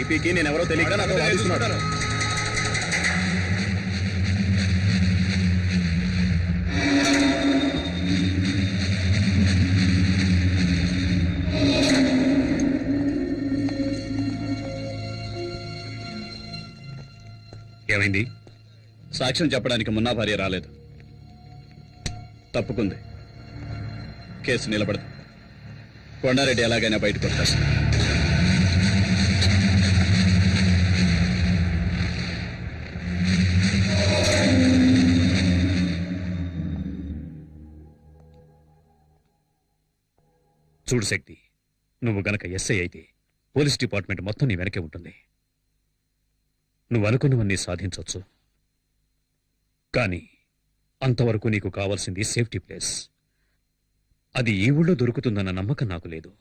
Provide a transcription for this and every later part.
టీపీకి నేనెవరో తెలియక నాతో వాదిస్తున్నాడు. ఏమైంది? సాక్ష్యం చెప్పడానికి మున్నా భార్య రాలేదు, తప్పుకుంది. కేసు నిలబడదు. కొండారెడ్డి ఎలాగైనా బయటకు వస్తారు. చూడు శక్తి, నువ్వు గనక ఎస్ఐ అయితే పోలీస్ డిపార్ట్మెంట్ మొత్తం నీ వెనకే ఉంటుంది. నువ్వు అనుకున్నవన్నీ సాధించవచ్చు, కానీ అంతవరకు నీకు కావాల్సింది సేఫ్టీ ప్లేస్. అది ఈ ఊళ్ళో దొరుకుతుందన్న నమ్మకం నాకు లేదు.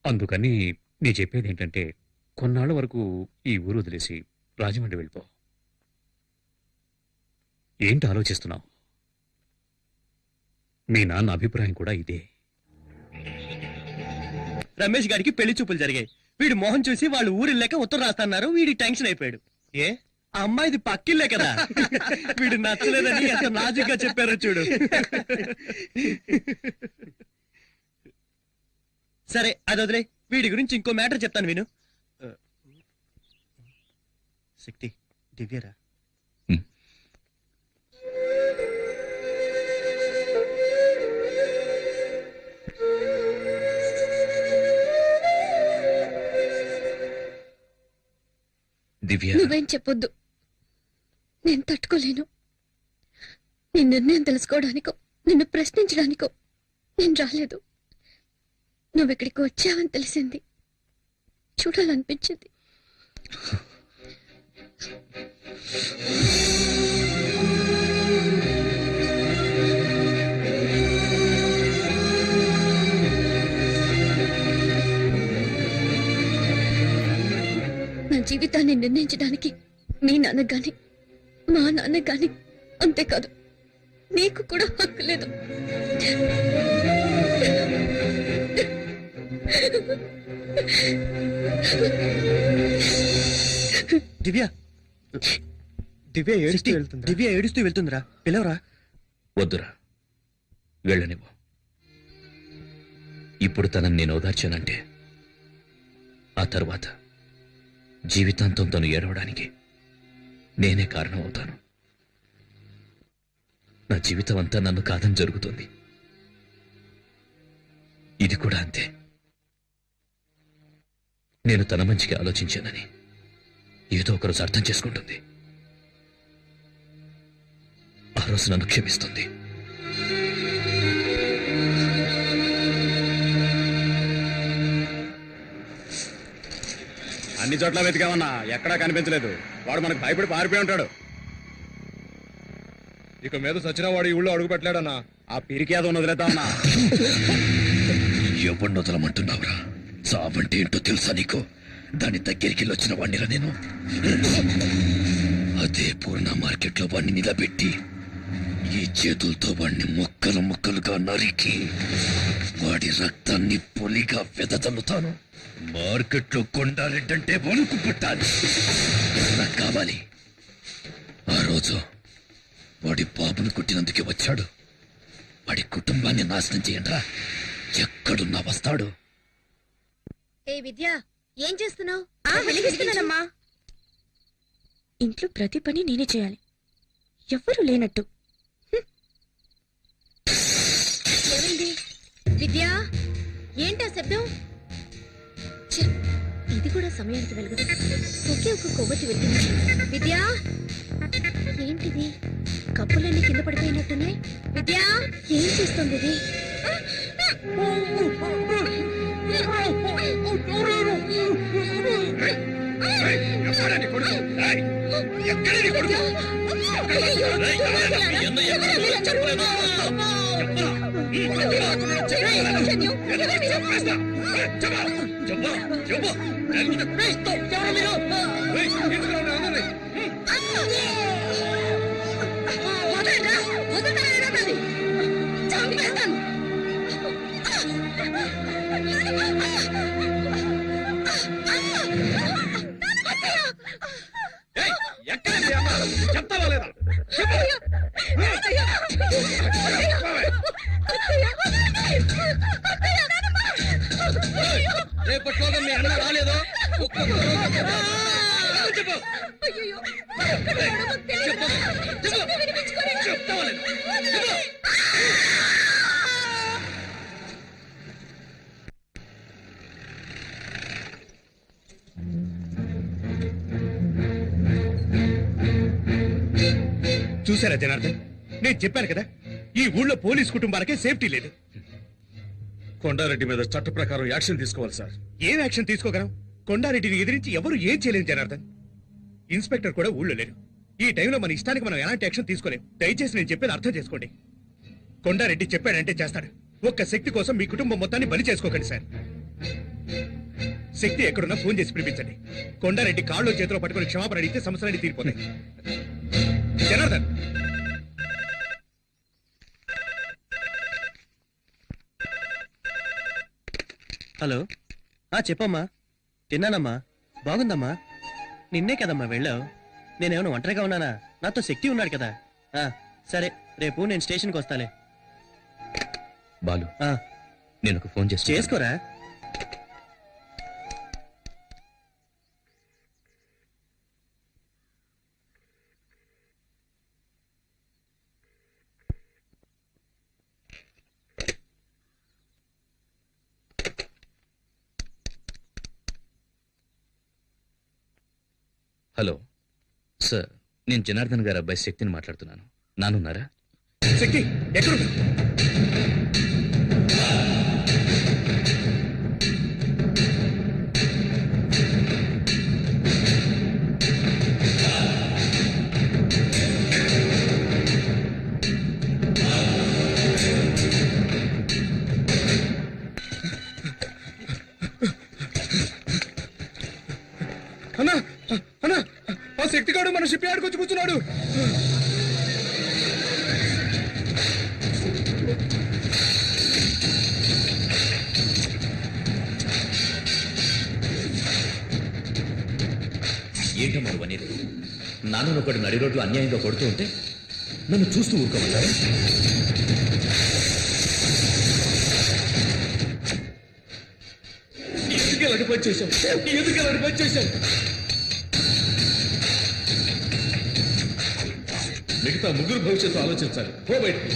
అందుకని నీ చెప్పేది ఏంటంటే కొన్నాళ్ళ వరకు ఈ ఊరు వదిలేసి రాజమండ్రి వెళ్ళిపో. ఏంటి ఆలోచిస్తున్నావు? మీ నాన్న అభిప్రాయం కూడా ఇదే. రమేష్ గారికి పెళ్లి చూపులు జరిగాయి. వీడు మోహన్ చూసి వాళ్ళు ఊరిల్లేక ఉత్తరం రాస్తున్నారు. వీడి టెన్షన్ అయిపోయాడు. ఏ ఆ అమ్మాయిది పక్కిల్లే కదా. వీడు నచ్చలేదని ఎంత నాజుగ్గా చెప్పారో చూడు. సరే అది వదిలే, వీడి గురించి ఇంకో మ్యాటర్ చెప్తాను విను. శక్తి, దివ్యరా? దివ్య, నువ్వేం చెప్పొద్దు, నేను తట్టుకోలేను. నీ నిర్ణయం తెలుసుకోవడానికో నిన్ను ప్రశ్నించడానికో నేను రాలేదు. నువ్వెక్కడికి వచ్చావని తెలిసింది, చూడాలనిపించింది. నా జీవితాన్ని నిర్ణయించడానికి మీ నాన్న గాని మా నాన్న గాని, అంతేకాదు నీకు కూడా హక్కు లేదు. దివ్య, దివ్య ఏడుస్తూ వెళ్తుంది. దివ్య ఏడుస్తూ వెళ్తుందిరా, పిలవరా. వద్దురా, వెళ్ళనివ్వు. ఇప్పుడు తనని నేను ఓదార్చానంటే ఆ తర్వాత జీవితాంతం తను ఏడవడానికి నేనే కారణం అవుతాను. నా జీవితం అంతా నన్ను కాదని జరుగుతుంది. ఇది కూడా అంతే. నేను తన మంచికి ఆలోచించానని ఏదో ఒకరోజు అర్థం చేసుకుంటుంది. ఆ రోజు నన్ను క్షమిస్తుంది. అన్ని చోట్ల వెతికామన్నా, ఎక్కడా కనిపించలేదు. వాడు మనకు భయపడి పారిపోయి ఉంటాడు. ఇక మీద సచిన వాడు ఈ ఊళ్ళో అడుగు పెట్టలేడన్నా. ఆ పిరికి అది వదిలేద్దామన్నా. ఎవరిని వదలమంటున్నావురా? చావంటే ఏంటో తెలుసా నీకు? దాని దగ్గరికి వచ్చిన వాడినిరా నేను. అదే పూర్ణ మార్కెట్లో వాడిని నిలబెట్టి ఈ చేతులతో వాడిని ముక్కలు ముక్కలుగా నరికి వాడి రక్తాన్ని పొలిగా వెదజల్లుతాను. మార్కెట్లో కొండారెడ్డంటే వణుకు పుట్టాలి. నాకు కావాలి. ఆ రోజు వాడి బాబును కొట్టినందుకే వచ్చాడు. వాడి కుటుంబాన్ని నాశనం చేయండిరా. ఎక్కడున్నా వస్తాడు. ఏ విద్య, ఏం చేస్తున్నావు? వెలిగిస్తున్నానమ్మా. ఇంట్లో ప్రతి పని నేనే చేయాలి, ఎవ్వరూ లేనట్టు. ఏమైంది విద్య? ఏంటా శబ్దం? ఇది కూడా సమయానికి వెలగదు. ఒకే ఒక కొవ్వొత్తి వెలిగింది. విద్య, ఏంటిది? కప్పులన్నీ కింద పడిపోయినట్టున్నాయి. విద్య, ఏం చేస్తుంది ఇది? చంపేస్తాను. రేపట్లోగా మీ అన్న రాలేదో చెప్పు అయ్యయ్యో, ఎక్కడున్నాడో మాకు తెలియదురా. చెప్పు, వినిపించుకోరే. వదలండి. చూసారా జనార్దన్, నేను చెప్పాను కదా ఈ ఊళ్ళో పోలీస్ కుటుంబాలకే సేఫ్టీ లేదు. కొండారెడ్డి మీద చట్ట ప్రకారం యాక్షన్ తీసుకోవాలి సార్. ఏం యాక్షన్ తీసుకోగలం? కొండారెడ్డిని ఎదిరించి ఎవరు ఏం చేయలేరు జనార్దన్. ఇన్స్పెక్టర్ కూడా ఊళ్ళో లేరు. ఈ టైంలో మన ఇష్టానికి మనం ఎలాంటి యాక్షన్ తీసుకోలేం. దయచేసి నేను చెప్పేది అర్థం చేసుకోండి. కొండారెడ్డి చెప్పాడంటే చేస్తాడు. ఒక్క శక్తి కోసం మీ కుటుంబం మొత్తాన్ని బలి చేసుకోకండి సార్. శక్తి ఎక్కడున్నా ఫోన్ చేసి పిలిపించండి. కొండారెడ్డి కాళ్ళు చేతిలో పట్టుకుని క్షమాపణ అడిగితే సమస్యలన్నీ తీరిపోతాయి. జనార్దన్, హలో. చెప్పమ్మా. తిన్నానమ్మా. బాగుందమ్మా. నిన్నే కదమ్మా వెళ్ళావు. నేనేమైనా ఒంటరిగా ఉన్నానా? నాతో శక్తి ఉన్నాడు కదా. సరే, రేపు నేను స్టేషన్కి వస్తాలే. బాలు, ఆ, నేను ఒక ఫోన్ చేసి చేసుకోరా. హలో సార్, నేను జనార్దన్ గారి అబ్బాయి శక్తిని మాట్లాడుతున్నాను. నానున్నారా? శక్తి ఎక్కడున్నా? అన్నా అన్నా, ఆ శక్తిగాడు మన షిప్ యార్డ్కి వచ్చి కూర్చున్నాడు. ఏంటమ్మా అనేది? నాన్న ఒకటి నడి రోడ్లు అన్యాయంగా కొడుతూ ఉంటే నన్ను చూస్తూ ఊరుకోమన్నారు. ఎందుకు ఎలాంటి పని చేశావు? ఎందుకు ఎలాంటి పని చేశావు? మిగతా ముగ్గురు భవిష్యత్తు ఆలోచించాలి. పో బయటికి.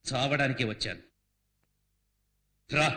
చావడానికి వచ్చాను. రా.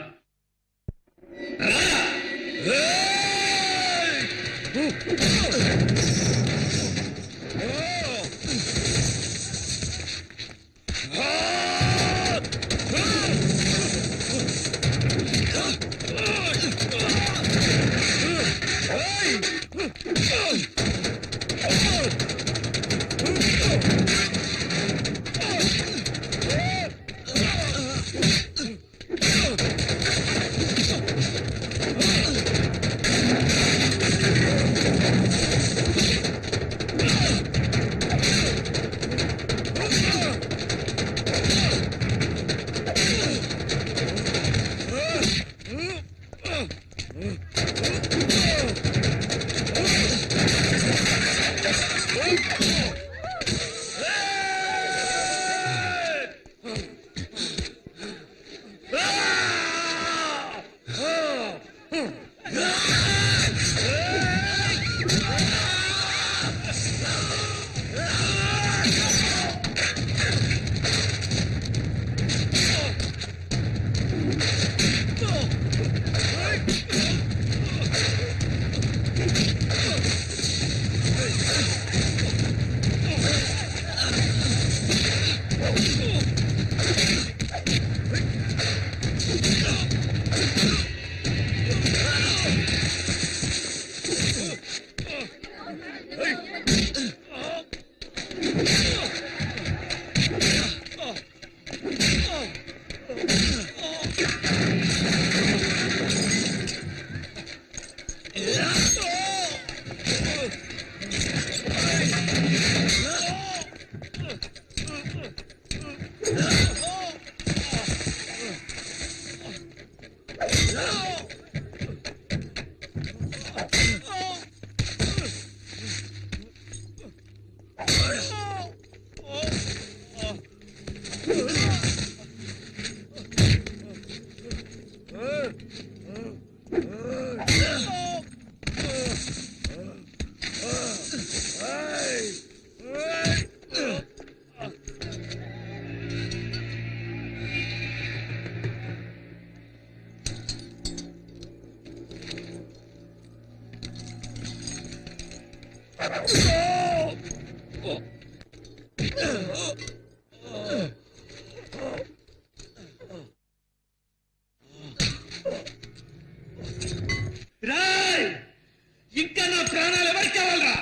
ఇంకా నా ప్రాణాలు ఎవరికి కావాలరా?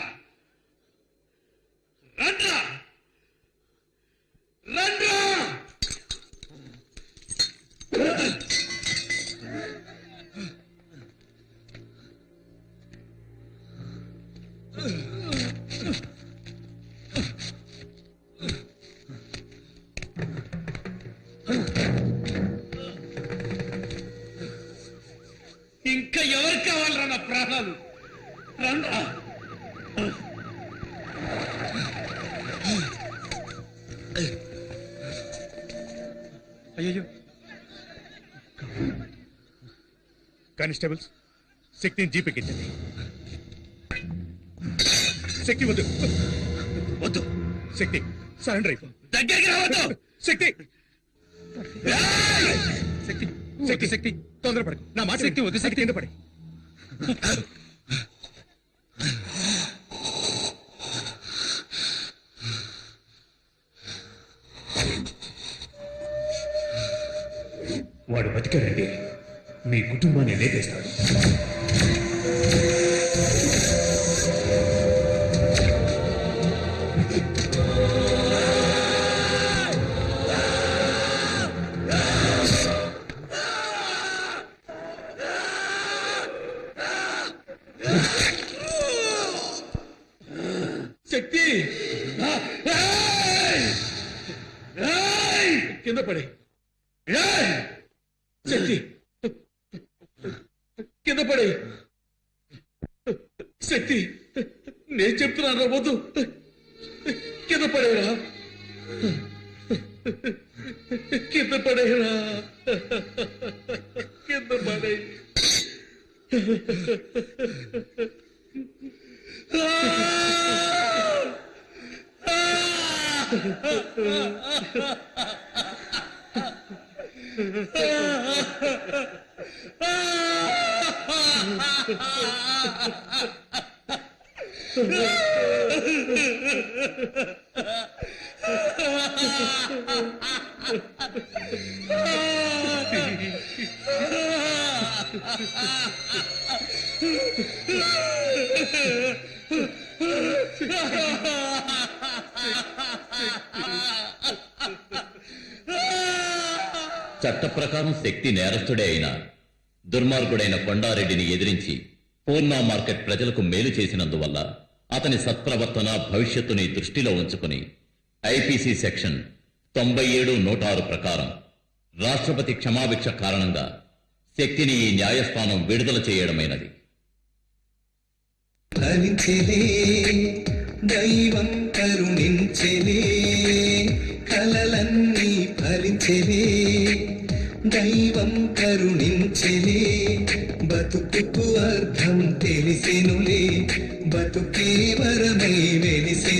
రండ్రా రండ్రా. ఇంకా ఎవరికి కావాలరా నా ప్రాణాలు? రండ్రా. అయ్యో కానిస్టేబుల్స్, శక్తిని జీపెక్కించండి. శక్తి వద్దు వద్దు. శక్తి సరెండర్ అయిపో. దగ్గరికి రావద్దు. శక్తి శక్తి శక్తి శక్తి తొందరపడకు. నా మాట శక్తి వద్దు. శక్తి కింద పడి. వాడు బతికాడండి, మీ కుటుంబాన్ని లేపేస్తాడు. శక్తి కింద పడి. శక్తి కింద పడి. శక్తి నేను చెప్తున్నాను రా, వద్దు. కింద పడేరా, కింద పడేరా, కింద పడే. చట్ట ప్రకారం శక్తి నేరస్తుడే అయినా దుర్మార్గుడైన కొండారెడ్డిని ఎదిరించి పూర్ణ మార్కెట్ ప్రజలకు మేలు చేసినందువల్ల అతని సత్ప్రవర్తన భవిష్యత్తుని దృష్టిలో ఉంచుకుని ఐపీసీ సెక్షన్ 97(106) ప్రకారం రాష్ట్రపతి క్షమాభిక్ష కారణంగా శక్తిని ఈ న్యాయస్థానం విడుదల చేయడమైనది. ఫలించెలే దైవం కరుణించెలే, కలలన్నీ ఫలించెలే దైవం కరుణించెలే, బతుకుకు అర్థం తెలిసెనులే, బతుకే వరమై వెలిసెను.